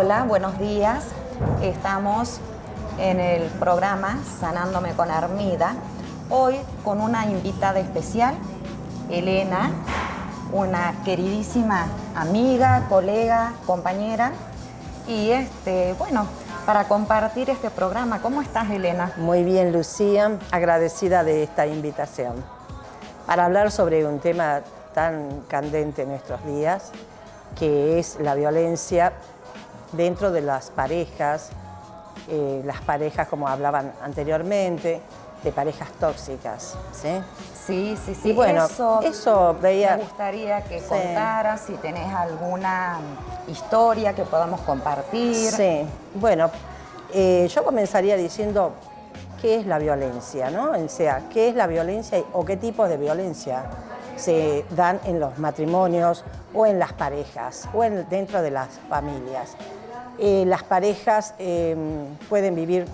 Hola, buenos días. Estamos en el programa Sanándome con Armida. Hoy con una invitada especial, Elena, una queridísima amiga, colega, compañera. Y bueno, para compartir este programa. ¿Cómo estás, Elena? Muy bien, Lucía, agradecida de esta invitación. Para hablar sobre un tema tan candente en nuestros días, que es la violencia dentro de las parejas como hablaban anteriormente, de parejas tóxicas, ¿sí? Sí. Y bueno, eso veía... Me gustaría que contaras si tenés alguna historia que podamos compartir. Sí, bueno, yo comenzaría diciendo qué es la violencia, ¿no? O sea, qué es la violencia o qué tipos de violencia se dan en los matrimonios o en las parejas o dentro de las familias. Las parejas pueden vivir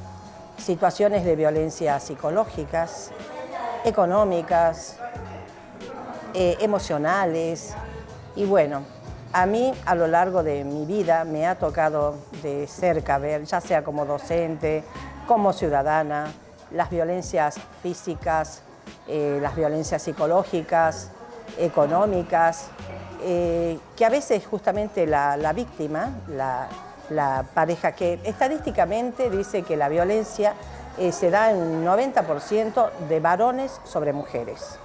situaciones de violencia psicológicas, económicas, emocionales. Y bueno, a mí a lo largo de mi vida me ha tocado de cerca ver, ya sea como docente, como ciudadana, las violencias físicas, las violencias psicológicas, económicas, que a veces justamente la víctima, la pareja, que estadísticamente dice que la violencia se da en 90% de varones sobre mujeres,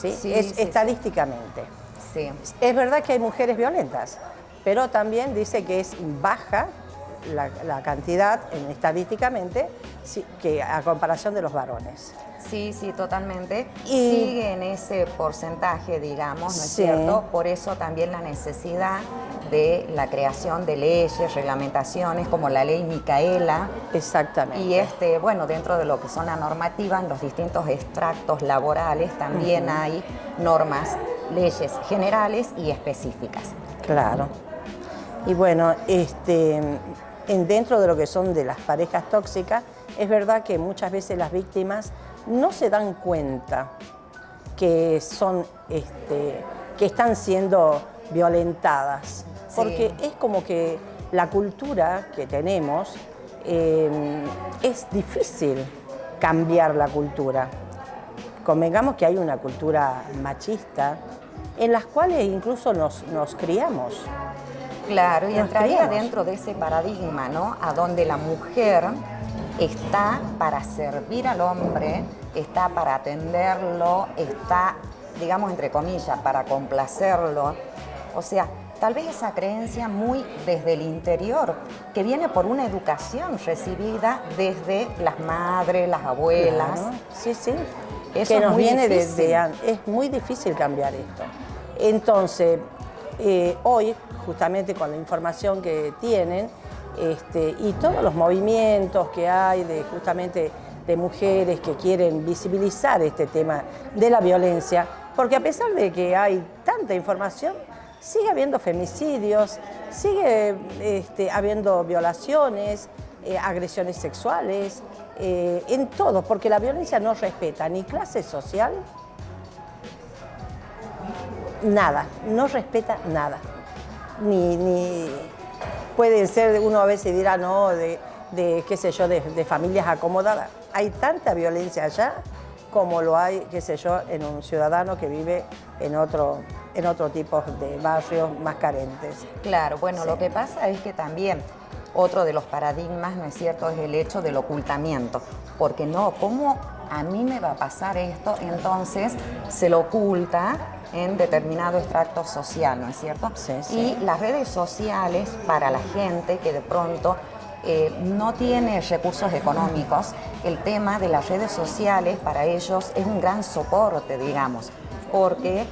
¿sí? Sí, estadísticamente. Sí. Es verdad que hay mujeres violentas, pero también dice que es baja la cantidad estadísticamente que a comparación de los varones. Sí, totalmente. Sigue en ese porcentaje, digamos, ¿no es cierto? Por eso también la necesidad de la creación de leyes, reglamentaciones, como la ley Micaela. Exactamente. Y bueno, dentro de lo que son la normativa, en los distintos extractos laborales también hay normas, leyes generales y específicas. Claro. Y bueno, dentro de lo que son de las parejas tóxicas, es verdad que muchas veces las víctimas no se dan cuenta que que están siendo violentadas, porque es como que la cultura que tenemos es difícil cambiar la cultura. Convengamos que hay una cultura machista en las cuales incluso nos criamos. Claro, y entraría dentro de ese paradigma, ¿no? A donde la mujer está para servir al hombre, está para atenderlo, está, digamos, entre comillas, para complacerlo. O sea, tal vez esa creencia muy desde el interior, que viene por una educación recibida desde las madres, las abuelas. Claro. Sí. Eso que nos viene difícil. es muy difícil cambiar esto. Entonces, hoy, justamente con la información que tienen, y todos los movimientos que hay justamente de mujeres que quieren visibilizar este tema de la violencia, porque a pesar de que hay tanta información, sigue habiendo femicidios, sigue habiendo violaciones, agresiones sexuales, en todo, porque la violencia no respeta ni clase social, nada, no respeta nada. Ni pueden ser, uno a veces dirá, no, qué sé yo, de familias acomodadas. Hay tanta violencia allá como lo hay, qué sé yo, en un ciudadano que vive en otro tipo de barrios más carentes. Claro, bueno, lo que pasa es que también otro de los paradigmas, ¿no es cierto?, es el hecho del ocultamiento. Porque no, ¿cómo a mí me va a pasar esto? Entonces se lo oculta en determinado extracto social, ¿no es cierto? Sí. Y las redes sociales, para la gente que de pronto no tiene recursos económicos, el tema de las redes sociales para ellos es un gran soporte, digamos, porque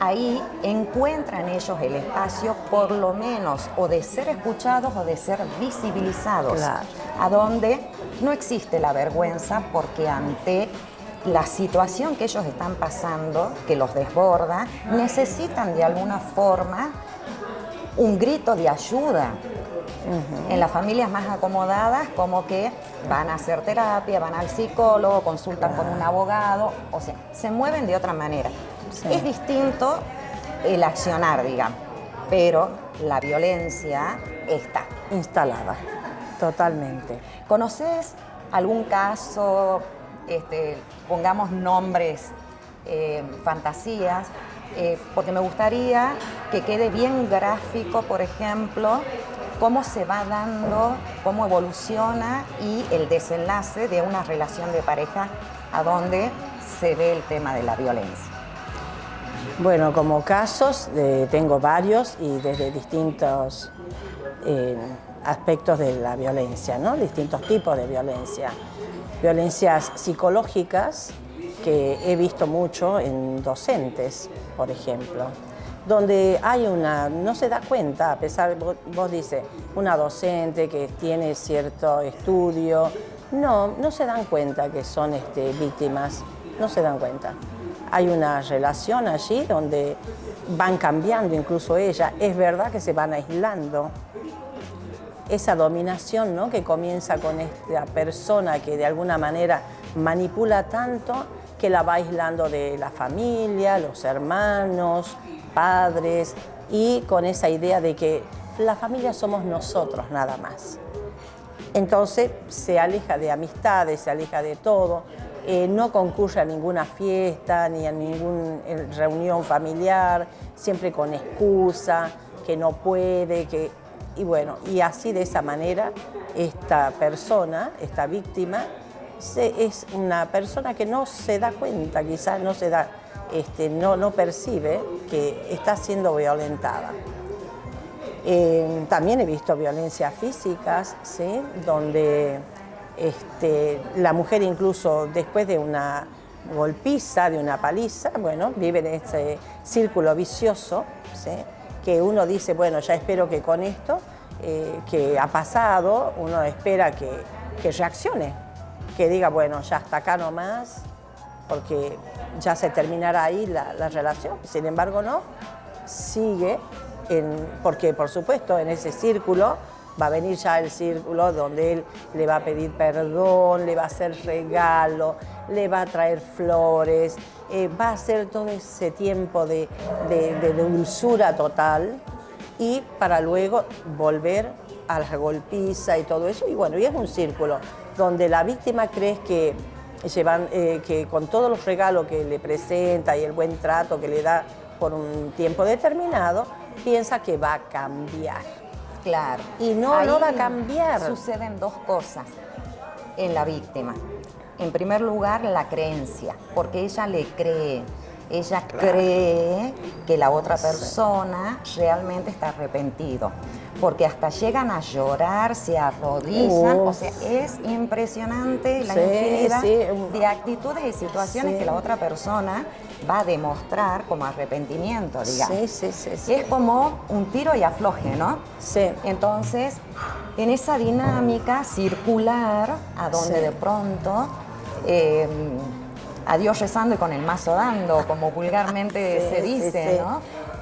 ahí encuentran ellos el espacio, por lo menos, o de ser escuchados o de ser visibilizados. Claro. A donde no existe la vergüenza, porque ante la situación que ellos están pasando, que los desborda, necesitan de alguna forma un grito de ayuda. En las familias más acomodadas, como que van a hacer terapia, van al psicólogo, consultan con un abogado, o sea, se mueven de otra manera. Es distinto el accionar, digamos, pero la violencia está. instalada, totalmente. ¿Conoces algún caso, pongamos nombres, fantasías? Porque me gustaría que quede bien gráfico, por ejemplo, cómo se va dando, cómo evoluciona y el desenlace de una relación de pareja a donde se ve el tema de la violencia. Bueno, como casos tengo varios y desde distintos aspectos de la violencia, ¿no? Distintos tipos de violencia. Violencias psicológicas, que he visto mucho en docentes, por ejemplo, donde hay no se da cuenta, a pesar, vos dices, una docente que tiene cierto estudio, no se dan cuenta que son víctimas, no se dan cuenta. Hay una relación allí donde van cambiando incluso ella. Es verdad que se van aislando. Esa dominación, ¿no?, que comienza con esta persona que de alguna manera manipula tanto que la va aislando de la familia, los hermanos, padres, y con esa idea de que la familia somos nosotros nada más. Entonces se aleja de amistades, se aleja de todo. No concurre a ninguna fiesta ni a ninguna reunión familiar, siempre con excusa, que no puede, y bueno, y así de esa manera esta persona, esta víctima, es una persona que no se da cuenta, quizás no percibe que está siendo violentada. También he visto violencias físicas, ¿sí?, donde la mujer incluso después de una golpiza, de una paliza, bueno, vive en ese círculo vicioso, ¿sí?, que uno dice, bueno, ya espero que con esto que ha pasado, uno espera que reaccione, que diga, bueno, ya hasta acá nomás, porque ya se terminará ahí la relación. Sin embargo, no, sigue, porque por supuesto en ese círculo va a venir ya el círculo donde él le va a pedir perdón, le va a hacer regalo, le va a traer flores, va a hacer todo ese tiempo de dulzura total, y para luego volver a la golpiza y todo eso. Y bueno, y es un círculo donde la víctima cree que con todos los regalos que le presenta y el buen trato que le da por un tiempo determinado, piensa que va a cambiar. Claro. Y no va a cambiar. Suceden dos cosas en la víctima. En primer lugar, la creencia, porque ella le cree. Ella cree que la otra persona realmente está arrepentido, porque hasta llegan a llorar, se arrodillan, o sea, es impresionante la infinidad de actitudes y situaciones que la otra persona va a demostrar como arrepentimiento, digamos. Sí. Es como un tiro y afloje, ¿no? Sí. Entonces, en esa dinámica circular, a donde de pronto a Dios rezando y con el mazo dando, como vulgarmente se dice, ¿no?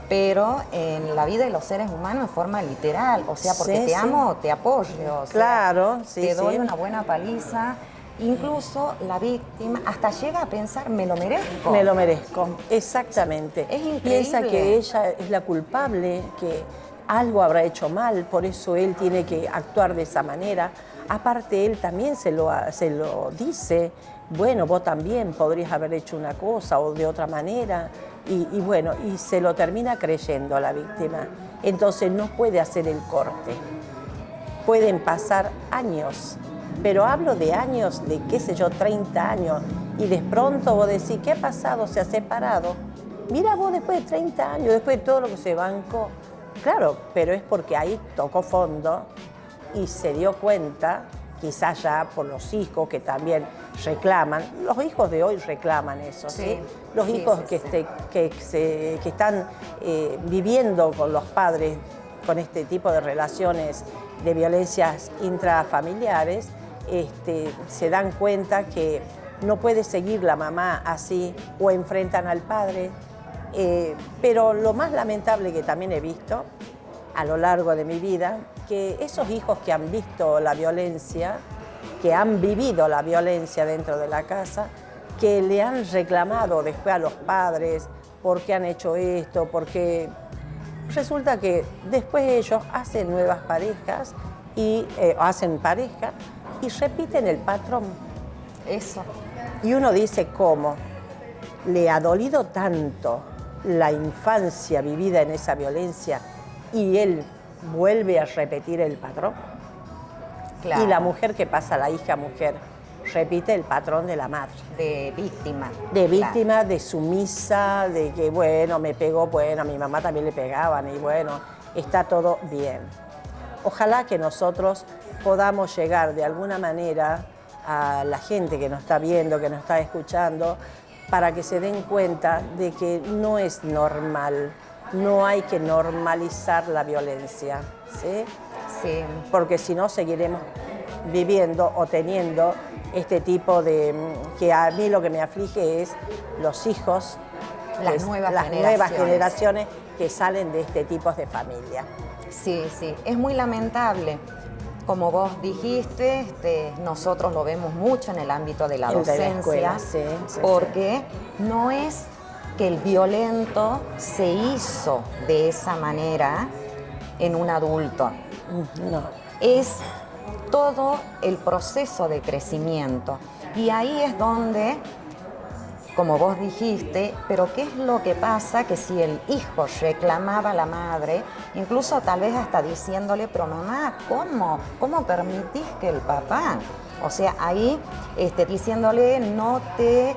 Pero en la vida de los seres humanos en forma literal, o sea, porque te amo, te apoyo, o sea, claro, te doy una buena paliza. Incluso la víctima hasta llega a pensar, me lo merezco. Me lo merezco, exactamente. Es increíble. Piensa que ella es la culpable, que algo habrá hecho mal, por eso él tiene que actuar de esa manera. Aparte, él también se lo dice, bueno, vos también podrías haber hecho una cosa o de otra manera, y bueno, y se lo termina creyendo a la víctima. Entonces no puede hacer el corte. Pueden pasar años, pero hablo de años, de qué sé yo, 30 años, y de pronto vos decís, ¿qué ha pasado? ¿Se ha separado? Mira vos, después de 30 años, después de todo lo que se bancó. Claro, pero es porque ahí tocó fondo y se dio cuenta, quizás ya por los hijos que también reclaman. Los hijos de hoy reclaman eso, ¿sí? Los hijos que están viviendo con los padres, con este tipo de relaciones de violencias intrafamiliares, se dan cuenta que no puede seguir la mamá así, o enfrentan al padre. Pero lo más lamentable que también he visto a lo largo de mi vida, que esos hijos que han visto la violencia, que han vivido la violencia dentro de la casa, que le han reclamado después a los padres por qué han hecho esto, porque resulta que después ellos hacen nuevas parejas y hacen pareja y repiten el patrón. Eso. Y uno dice, ¿cómo? ¿Le ha dolido tanto la infancia vivida en esa violencia y él vuelve a repetir el patrón? Claro. Y la mujer que pasa, la hija mujer, repite el patrón de la madre. De víctima. De víctima, claro. De sumisa, de que, bueno, me pegó, bueno, a mi mamá también le pegaban y bueno, está todo bien. Ojalá que nosotros podamos llegar de alguna manera a la gente que nos está viendo, que nos está escuchando, para que se den cuenta de que no es normal, no hay que normalizar la violencia, ¿sí? Sí. Porque si no seguiremos viviendo o teniendo este tipo de... que a mí lo que me aflige es los hijos, las nuevas generaciones que salen de este tipo de familia. Sí, sí, es muy lamentable. Como vos dijiste, nosotros lo vemos mucho en el ámbito de la docencia, de la escuela, porque no es que el violento se hizo de esa manera en un adulto. No. Es todo el proceso de crecimiento. Y ahí es donde, como vos dijiste, pero ¿qué es lo que pasa? Que si el hijo reclamaba a la madre, incluso tal vez hasta diciéndole, pero mamá, ¿cómo permitís que el papá? O sea, ahí diciéndole, no te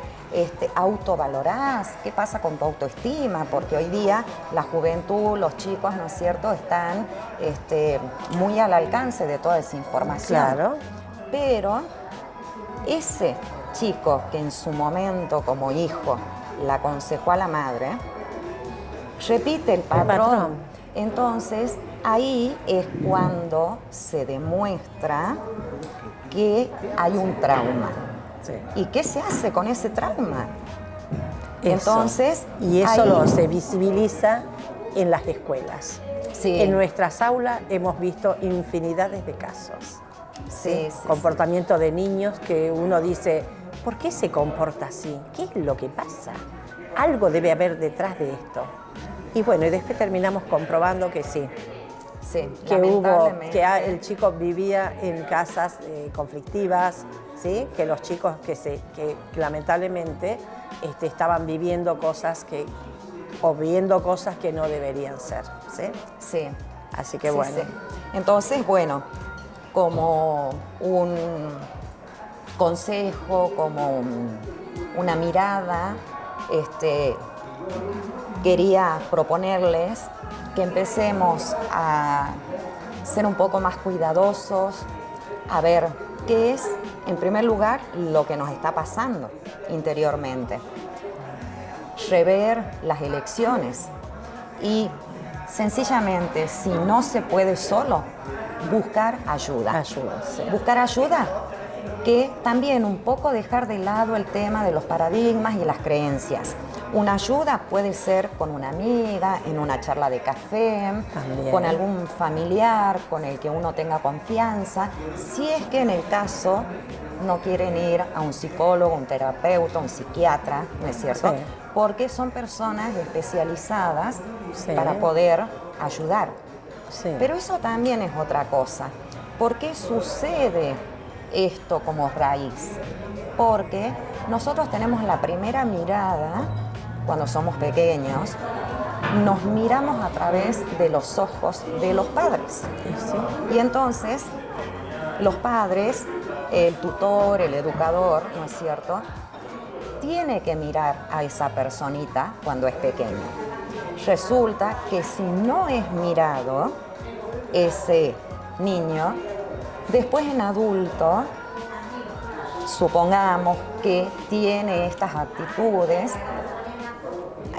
autovalorás, ¿qué pasa con tu autoestima? Porque hoy día la juventud, los chicos, ¿no es cierto?, están muy al alcance de toda esa información. Claro. Pero ese chico que en su momento como hijo la aconsejó a la madre, repite el patrón. Entonces, ahí es cuando se demuestra que hay un trauma. Sí. ¿Y qué se hace con ese trauma? Eso. Entonces, y eso se visibiliza en las escuelas. Sí. En nuestras aulas hemos visto infinidades de casos. Sí, comportamiento de niños que uno dice, ¿por qué se comporta así? ¿Qué es lo que pasa? Algo debe haber detrás de esto. Y bueno, y después terminamos comprobando que sí. Sí, que el chico vivía en casas conflictivas, ¿sí? Que los chicos que lamentablemente estaban viviendo cosas o viendo cosas que no deberían ser, ¿sí? Sí. Así que bueno. Sí. Entonces, bueno, como un consejo, como una mirada, quería proponerles que empecemos a ser un poco más cuidadosos, a ver qué es, en primer lugar, lo que nos está pasando interiormente. Rever las elecciones y sencillamente, si no se puede solo, buscar ayuda. Sí. Buscar ayuda, que también un poco dejar de lado el tema de los paradigmas y las creencias. Una ayuda puede ser con una amiga, en una charla de café, también con algún familiar con el que uno tenga confianza, si es que en el caso no quieren ir a un psicólogo, un terapeuta, un psiquiatra, ¿no es cierto? Sí. Porque son personas especializadas para poder ayudar. Sí. Pero eso también es otra cosa. ¿Por qué sucede esto como raíz? Porque nosotros tenemos la primera mirada, cuando somos pequeños, nos miramos a través de los ojos de los padres. Sí. Y entonces, los padres, el tutor, el educador, ¿no es cierto?, tiene que mirar a esa personita cuando es pequeño. Resulta que si no es mirado ese niño, después en adulto, supongamos que tiene estas actitudes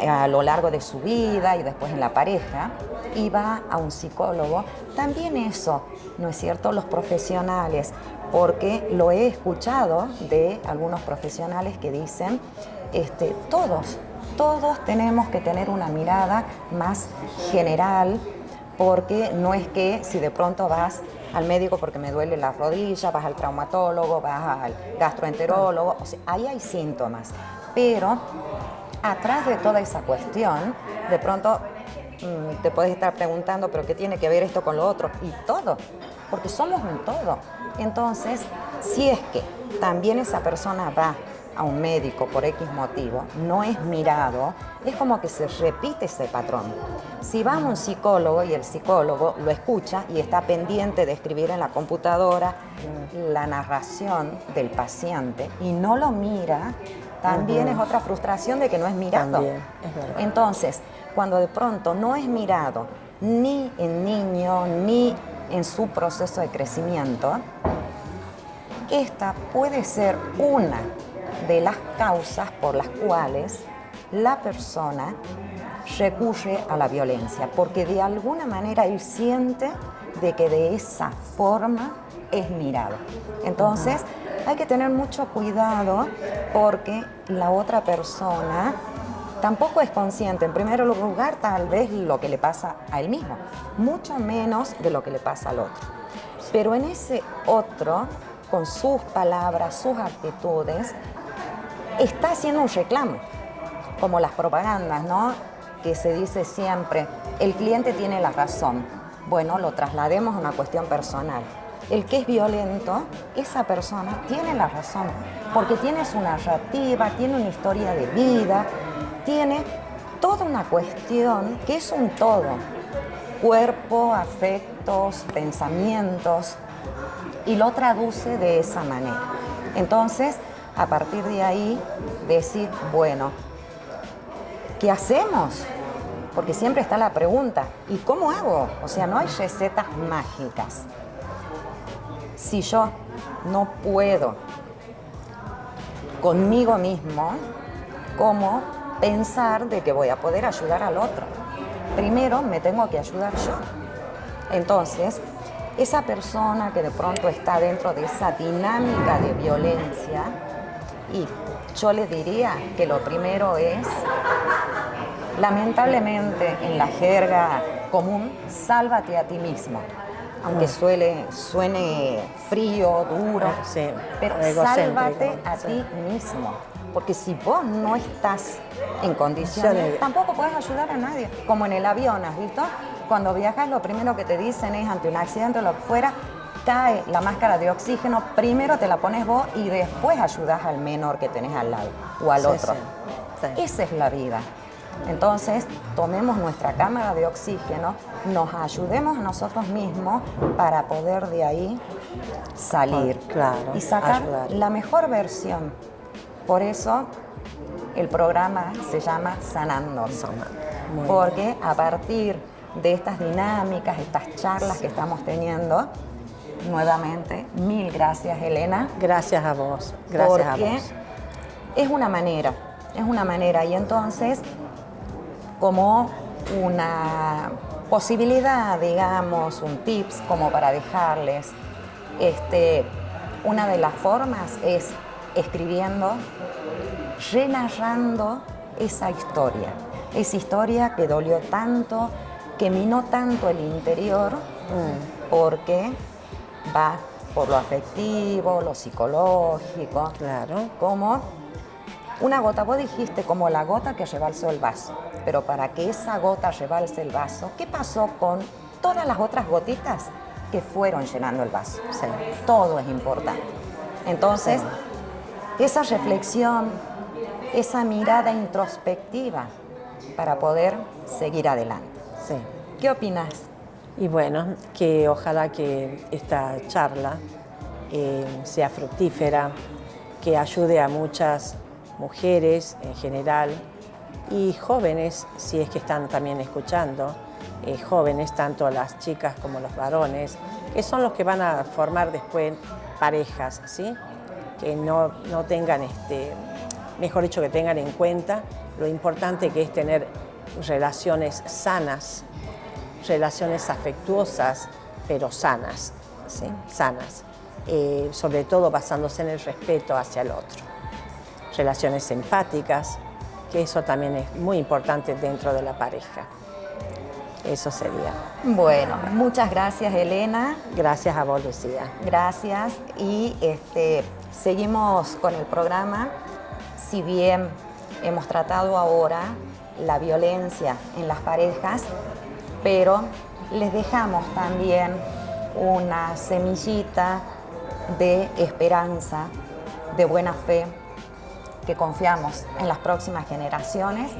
a lo largo de su vida y después en la pareja, y va a un psicólogo, también eso, ¿no es cierto?, los profesionales, porque lo he escuchado de algunos profesionales que dicen, todos tenemos que tener una mirada más general, porque no es que si de pronto vas al médico porque me duele la rodilla, vas al traumatólogo, vas al gastroenterólogo, o sea, ahí hay síntomas, pero atrás de toda esa cuestión, de pronto te puedes estar preguntando, pero ¿qué tiene que ver esto con lo otro? Y todo, porque somos un todo. Entonces, si es que también esa persona va a un médico por X motivo, no es mirado, es como que se repite ese patrón. Si va a un psicólogo y el psicólogo lo escucha y está pendiente de escribir en la computadora la narración del paciente y no lo mira, también es otra frustración de que no es mirado. También, es verdad. Entonces, cuando de pronto no es mirado ni en niño ni en su proceso de crecimiento, esta puede ser una de las causas por las cuales la persona recurre a la violencia, porque de alguna manera él siente de que de esa forma es mirado. Entonces, hay que tener mucho cuidado porque la otra persona tampoco es consciente, en primer lugar, tal vez lo que le pasa a él mismo, mucho menos de lo que le pasa al otro. Pero en ese otro, con sus palabras, sus actitudes, está haciendo un reclamo, como las propagandas, ¿no? Que se dice siempre, el cliente tiene la razón. Bueno, lo traslademos a una cuestión personal. El que es violento, esa persona tiene la razón, porque tiene su narrativa, tiene una historia de vida, tiene toda una cuestión que es un todo. Cuerpo, afectos, pensamientos, y lo traduce de esa manera. Entonces, a partir de ahí, decir, bueno, ¿qué hacemos? Porque siempre está la pregunta, ¿y cómo hago? O sea, no hay recetas mágicas. Si yo no puedo conmigo mismo, ¿cómo pensar de que voy a poder ayudar al otro? Primero me tengo que ayudar yo. Entonces, esa persona que de pronto está dentro de esa dinámica de violencia, y yo le diría que lo primero es, lamentablemente en la jerga común, sálvate a ti mismo. Aunque suene frío, duro, sí, pero sálvate a ti mismo. Porque si vos no estás en condiciones, tampoco puedes ayudar a nadie. Como en el avión, ¿has visto? Cuando viajas, lo primero que te dicen es, ante un accidente o lo que fuera, cae la máscara de oxígeno, primero te la pones vos y después ayudas al menor que tenés al lado o al otro. Sí. Esa es la vida. Entonces, tomemos nuestra cámara de oxígeno, nos ayudemos a nosotros mismos para poder de ahí salir y sacar la mejor versión. Por eso el programa se llama Sanando. Porque a partir de estas dinámicas, estas charlas que estamos teniendo, nuevamente, mil gracias, Elena. Gracias a vos, gracias a vos. Porque es una manera, y entonces, como una posibilidad, digamos, un tips como para dejarles, una de las formas es escribiendo, renarrando esa historia que dolió tanto, que minó tanto el interior, porque va por lo afectivo, lo psicológico, como una gota. Vos dijiste como la gota que rebalsó el vaso, pero para que esa gota rebalse el vaso, ¿qué pasó con todas las otras gotitas que fueron llenando el vaso? Sí. Todo es importante. Entonces, esa reflexión, esa mirada introspectiva para poder seguir adelante. Sí. ¿Qué opinas? Y bueno, que ojalá que esta charla sea fructífera, que ayude a muchas mujeres en general y jóvenes, si es que están también escuchando, jóvenes, tanto las chicas como los varones, que son los que van a formar después parejas, ¿sí? Que no tengan, mejor dicho, que tengan en cuenta lo importante que es tener relaciones sanas, relaciones afectuosas, pero sanas, ¿sí? Sanas, sobre todo basándose en el respeto hacia el otro. Relaciones empáticas, que eso también es muy importante dentro de la pareja. Eso sería. Bueno, muchas gracias, Elena. Gracias a vos, Lucía. Gracias, y seguimos con el programa. Si bien hemos tratado ahora la violencia en las parejas, pero les dejamos también una semillita de esperanza, de buena fe, que confiamos en las próximas generaciones,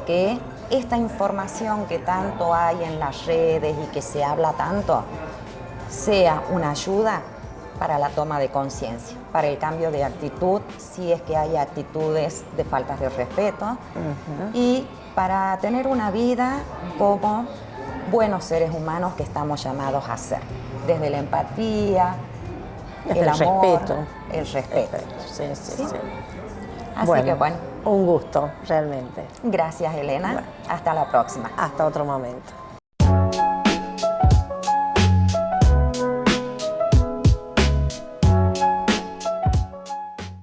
que esta información que tanto hay en las redes y que se habla tanto, sea una ayuda para la toma de conciencia, para el cambio de actitud, si es que hay actitudes de faltas de respeto, y para tener una vida como buenos seres humanos que estamos llamados a ser, desde la empatía, el amor, respeto. el respeto. Sí, sí, ¿Sí? sí. Así que bueno. Un gusto, realmente. Gracias, Elena. Bueno. Hasta la próxima. Hasta otro momento.